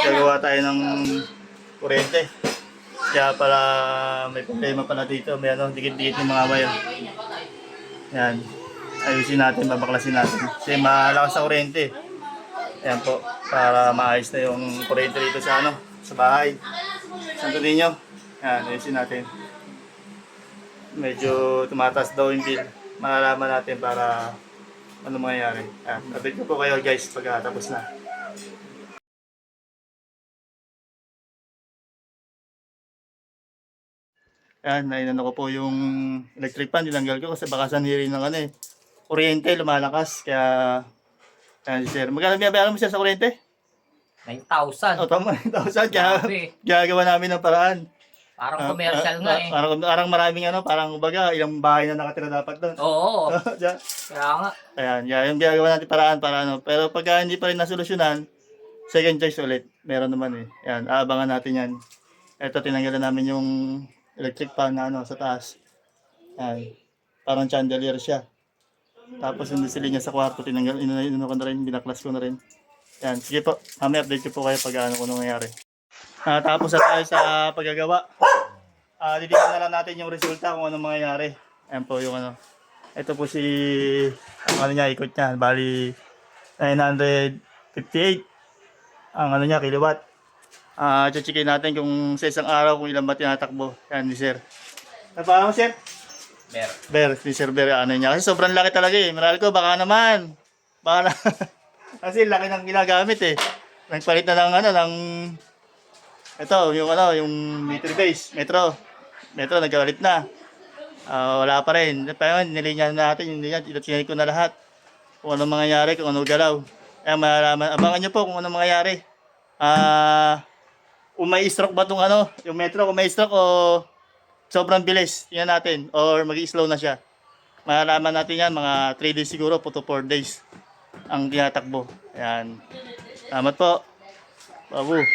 gagawa tayo ng kuryente. Kaya pala may problema pala dito. May ano, dikit-dikit yung mga wire. Yan. Ayusin natin, babaklasin natin. Kasi malakas sa kuryente. Ayan po, para maayos na yung kuryente dito sa ano, sa bahay. Santo Niño. Yan, ayusin natin. Medyo tumataas daw yung bill. Malalaman natin para ano mangyayari. Yan, update ko po kayo guys pag tapos na. Yan, nainano ko po yung electric fan, dinanggal ko kasi baka saniri ng ano eh. Kuryente, lumalakas, kaya yan sir. Magkano binabayaran mo siya sa kuryente? 9,000. O tama, 9,000, kaya Grabe. gagawa namin ng paraan. Parang commercial nga eh. Parang maraming ano, parang baga, ilang bahay na nakatira dapat doon. Oo. Diyan. Kaya nga. Ayan, yung ginagawa natin paraan para ano. Pero pagka hindi pa rin nasolusyonan, second choice ulit. Meron naman eh. Ayan, aabangan natin yan. Ito, tinanggalan namin yung electric fan na ano, sa taas. Ayan, parang chandelier siya. Tapos yung silid niya sa kwarto, tinanggal, inano ko na rin, binaklas ko na rin. Ayan, sige po, mamaya update ko po kayo pag ano kung nangyayari. Tapos na tayo sa paggagawa. Didikan na lang natin yung resulta kung anong mangyayari. Ayan po yung ano. Ito po si, ang ano niya, ikot niya. Bali, 958 ang ano niya, kilowatt. Checkin natin kung sa isang araw kung ilan ba tinatakbo. Yan ni sir. Napaka mo sir? Ber, ni Sir Ber, ano niya. Kasi sobrang laki talaga eh. Maral ko, baka naman. Baka na. Kasi laki ng ginagamit eh. Nagpalit na ng ano, ng ito, yung ano, yung meter base, metro, nagkawalit na. Wala pa rin. Pero nilinya natin, yung linya, tinignan ko na lahat. Kung anong mangyayari, kung anong galaw. Kaya malalaman, abangan nyo po kung anong mangyayari. Kung may stroke ba itong ano, yung metro, kung may stroke o sobrang bilis, tingnan natin. Or mag-i-slow na siya. Malalaman natin yan, mga 3 days siguro, po to 4 days ang tinatakbo. Ayan. Salamat po. Babu.